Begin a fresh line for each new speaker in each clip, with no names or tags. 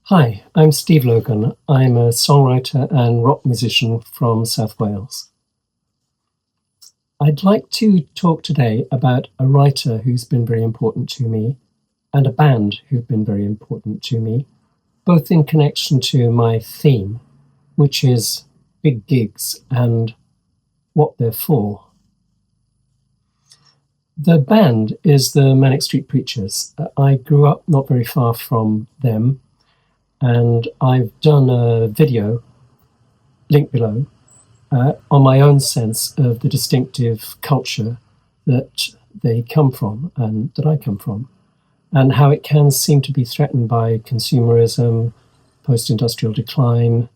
Hi, I'm Steve Logan. I'm a songwriter and rock musician from South Wales. I'd like to talk today about a writer who's been very important to me and a band who've been very important to me, both in connection to my theme, which is big gigs and what they're for. The band is the Manic Street Preachers. I grew up not very far from them, and I've done a video, link below, on my own sense of the distinctive culture that they come from and that I come from, and how it can seem to be threatened by consumerism, post-industrial decline,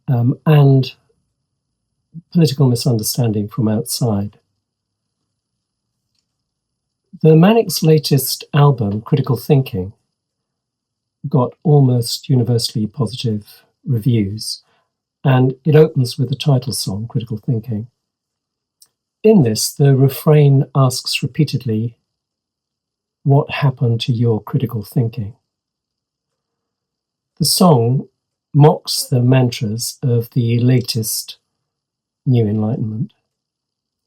and political misunderstanding from outside. The Manic's latest album, Critical Thinking, got almost universally positive reviews, and it opens with the title song, Critical Thinking. In this, the refrain asks repeatedly, "What happened to your critical thinking?" The song mocks the mantras of the latest New Enlightenment.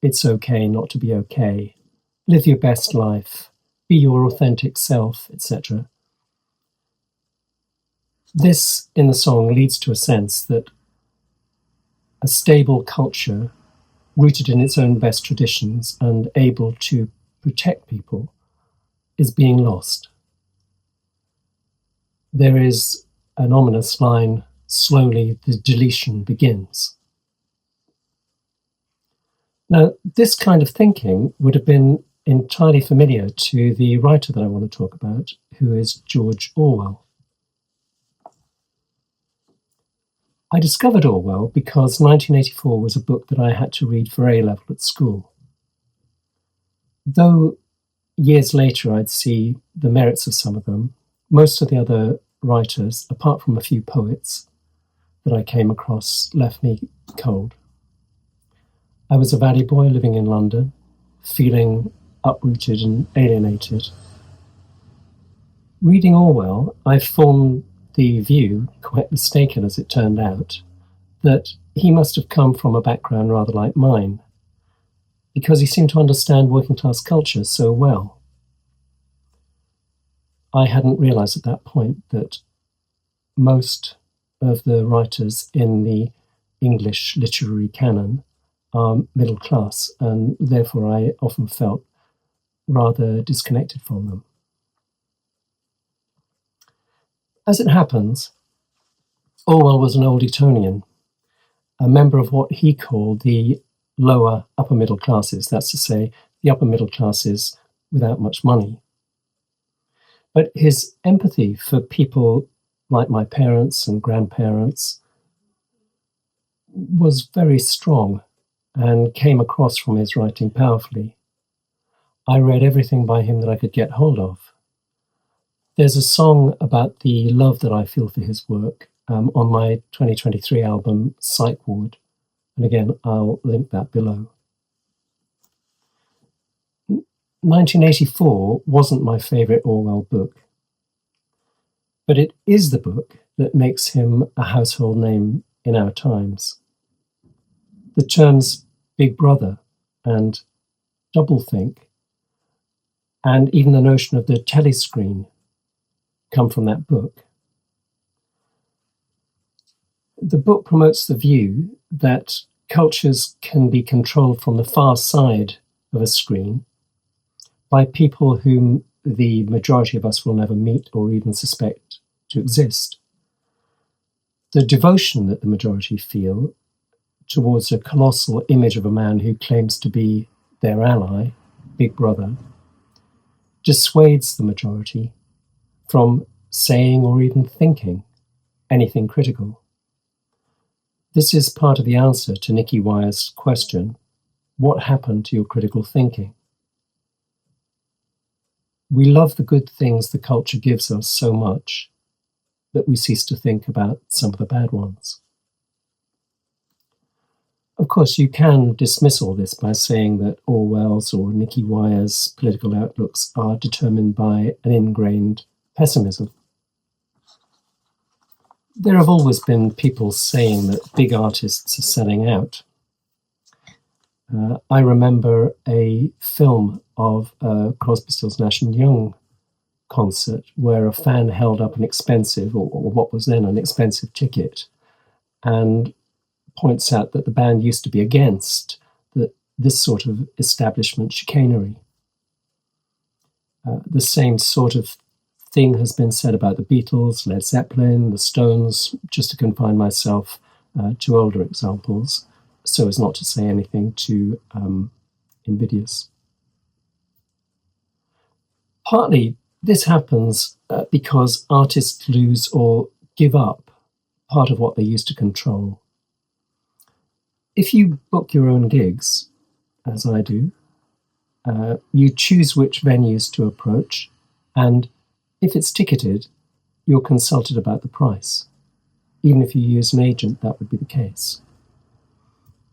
It's okay not to be okay. Live your best life. Be your authentic self, etc. This, in the song, leads to a sense that a stable culture, rooted in its own best traditions and able to protect people, is being lost. There is an ominous line, "Slowly the deletion begins." Now, this kind of thinking would have been entirely familiar to the writer that I want to talk about, who is George Orwell. I discovered Orwell because 1984 was a book that I had to read for A-level at school. Though years later I'd see the merits of some of them, most of the other writers, apart from a few poets that I came across, left me cold. I was a valley boy living in London, feeling uprooted and alienated. Reading Orwell, I formed the view, quite mistaken as it turned out, that he must have come from a background rather like mine, because he seemed to understand working class culture so well. I hadn't realized at that point that most of the writers in the English literary canon are middle class, and therefore I often felt rather disconnected from them. As it happens, Orwell was an old Etonian, a member of what he called the lower upper middle classes, that's to say, the upper middle classes without much money. But his empathy for people like my parents and grandparents was very strong and came across from his writing powerfully. I read everything by him that I could get hold of. There's a song about the love that I feel for his work on my 2023 album, Psych Ward, and again, I'll link that below. 1984 wasn't my favourite Orwell book, but it is the book that makes him a household name in our times. The terms Big Brother and doublethink, and even the notion of the telescreen, come from that book. The book promotes the view that cultures can be controlled from the far side of a screen by people whom the majority of us will never meet or even suspect to exist. The devotion that the majority feel towards a colossal image of a man who claims to be their ally, Big Brother, dissuades the majority from saying or even thinking anything critical. This is part of the answer to Nicky Wire's question, what happened to your critical thinking? We love the good things the culture gives us so much that we cease to think about some of the bad ones. Of course, you can dismiss all this by saying that Orwell's or Nicky Wire's political outlooks are determined by an ingrained pessimism. There have always been people saying that big artists are selling out. I remember a film of a Crosby, Stills, Nash and Young concert where a fan held up an expensive, or what was then an expensive ticket, and points out that the band used to be against this sort of establishment chicanery. The same sort of thing has been said about the Beatles, Led Zeppelin, the Stones, just to confine myself to older examples, so as not to say anything too invidious. Partly this happens because artists lose or give up part of what they used to control. If you book your own gigs, as I do, you choose which venues to approach, and if it's ticketed, you're consulted about the price. Even if you use an agent, that would be the case.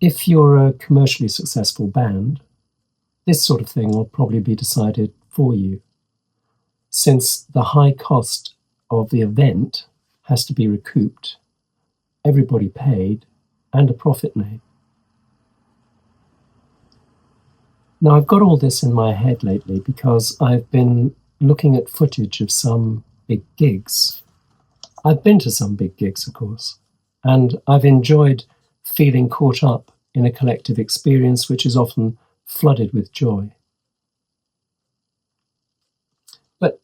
If you're a commercially successful band, this sort of thing will probably be decided for you, since the high cost of the event has to be recouped, everybody paid, and a profit made. Now, I've got all this in my head lately because I've been looking at footage of some big gigs. I've been to some big gigs, of course, and I've enjoyed feeling caught up in a collective experience which is often flooded with joy. But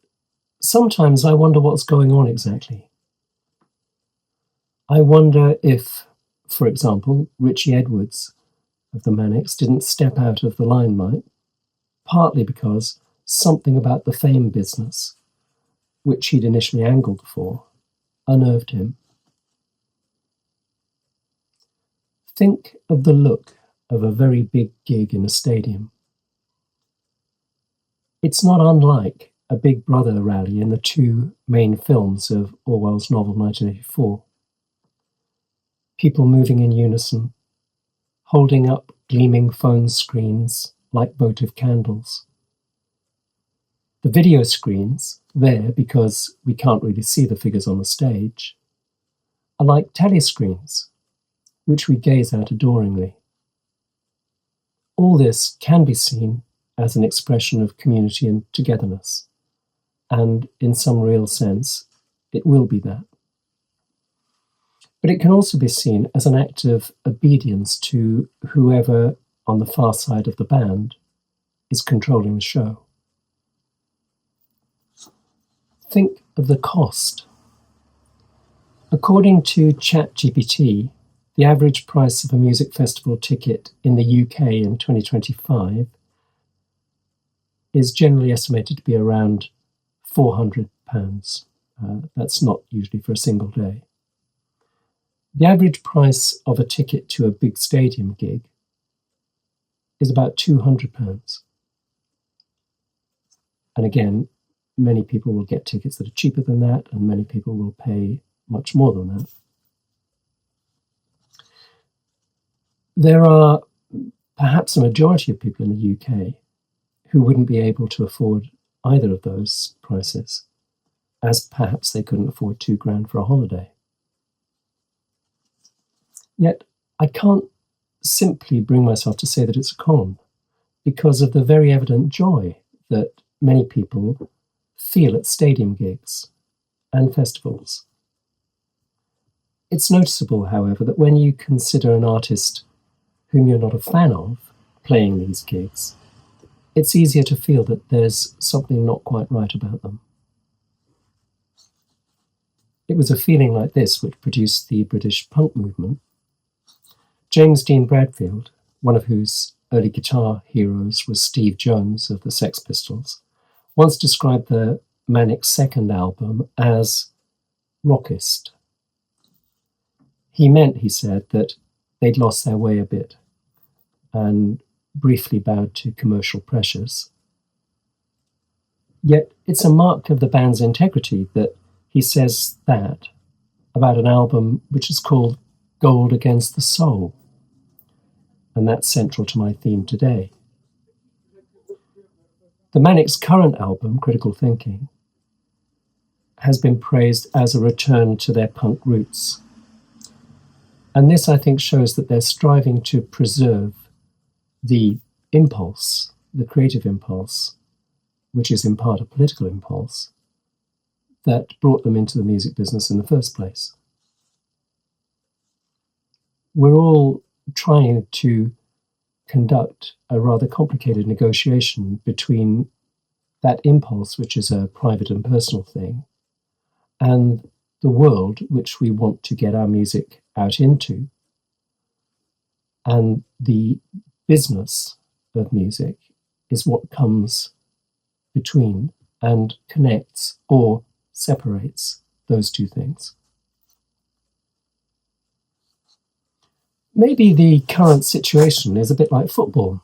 sometimes I wonder what's going on exactly. I wonder if, for example, Richie Edwards of the Manics didn't step out of the limelight, partly because something about the fame business, which he'd initially angled for, unnerved him. Think of the look of a very big gig in a stadium. It's not unlike a Big Brother rally in the two main films of Orwell's novel 1984. People moving in unison, holding up gleaming phone screens like votive candles. The video screens, there because we can't really see the figures on the stage, are like telescreens, which we gaze at adoringly. All this can be seen as an expression of community and togetherness, and in some real sense, it will be that. But it can also be seen as an act of obedience to whoever on the far side of the band is controlling the show. Think of the cost. According to ChatGPT, the average price of a music festival ticket in the UK in 2025 is generally estimated to be around £400. That's not usually for a single day. The average price of a ticket to a big stadium gig is about £200. And again, many people will get tickets that are cheaper than that, and many people will pay much more than that. There are perhaps a majority of people in the UK who wouldn't be able to afford either of those prices, as perhaps they couldn't afford £2,000 for a holiday. Yet I can't simply bring myself to say that it's a con, because of the very evident joy that many people feel at stadium gigs and festivals. It's noticeable, however, that when you consider an artist whom you're not a fan of playing these gigs, it's easier to feel that there's something not quite right about them. It was a feeling like this which produced the British punk movement. James Dean Bradfield, one of whose early guitar heroes was Steve Jones of the Sex Pistols, once described the Manic's second album as rockist. He meant, he said, that they'd lost their way a bit and briefly bowed to commercial pressures. Yet it's a mark of the band's integrity that he says that about an album which is called Gold Against the Soul, and that's central to my theme today. The Manic's current album, Critical Thinking, has been praised as a return to their punk roots. And this, I think, shows that they're striving to preserve the impulse, the creative impulse, which is in part a political impulse, that brought them into the music business in the first place. We're all trying to conduct a rather complicated negotiation between that impulse, which is a private and personal thing, and the world which we want to get our music out into, and the business of music is what comes between and connects or separates those two things. Maybe the current situation is a bit like football.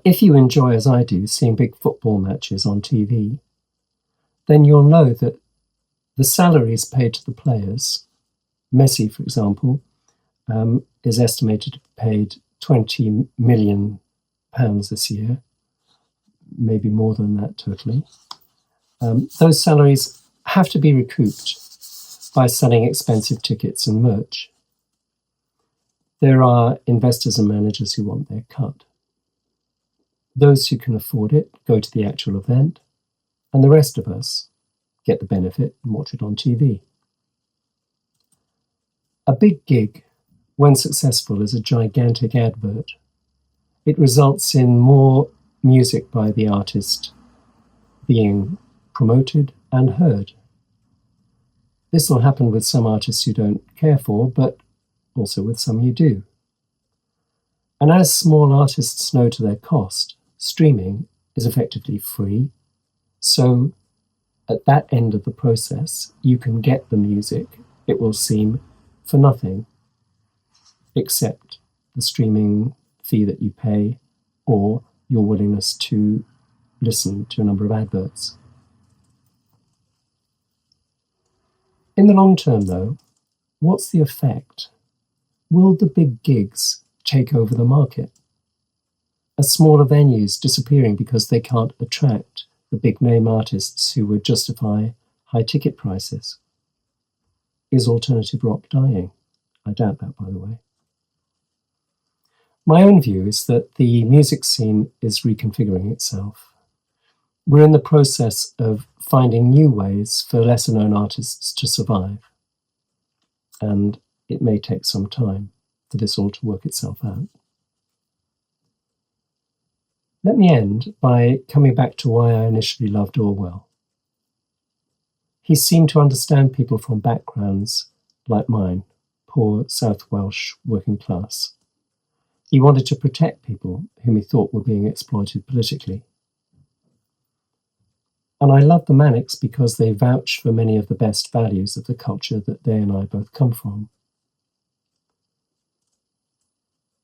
If you enjoy, as I do, seeing big football matches on TV, then you'll know that the salaries paid to the players, Messi, for example, is estimated to be paid £20 million this year, maybe more than that totally. Those salaries have to be recouped by selling expensive tickets and merch. There are investors and managers who want their cut. Those who can afford it go to the actual event, and the rest of us get the benefit and watch it on TV. A big gig, when successful, is a gigantic advert. It results in more music by the artist being promoted and heard. This will happen with some artists you don't care for, but also with some you do. And as small artists know to their cost, streaming is effectively free. So at that end of the process, you can get the music, it will seem, for nothing, except the streaming fee that you pay or your willingness to listen to a number of adverts. In the long term, though, what's the effect? Will the big gigs take over the market? Are smaller venues disappearing because they can't attract the big-name artists who would justify high ticket prices? Is alternative rock dying? I doubt that, by the way. My own view is that the music scene is reconfiguring itself. We're in the process of finding new ways for lesser-known artists to survive, and it may take some time for this all to work itself out. Let me end by coming back to why I initially loved Orwell. He seemed to understand people from backgrounds like mine, poor South Welsh working class. He wanted to protect people whom he thought were being exploited politically. And I love the Manics because they vouch for many of the best values of the culture that they and I both come from.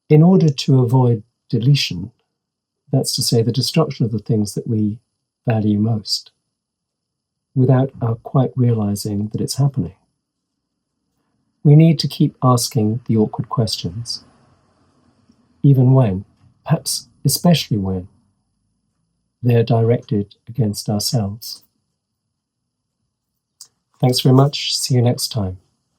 In order to avoid deletion, that's to say the destruction of the things that we value most, without our quite realizing that it's happening, we need to keep asking the awkward questions, even when, perhaps especially when, they're directed against ourselves. Thanks very much. See you next time.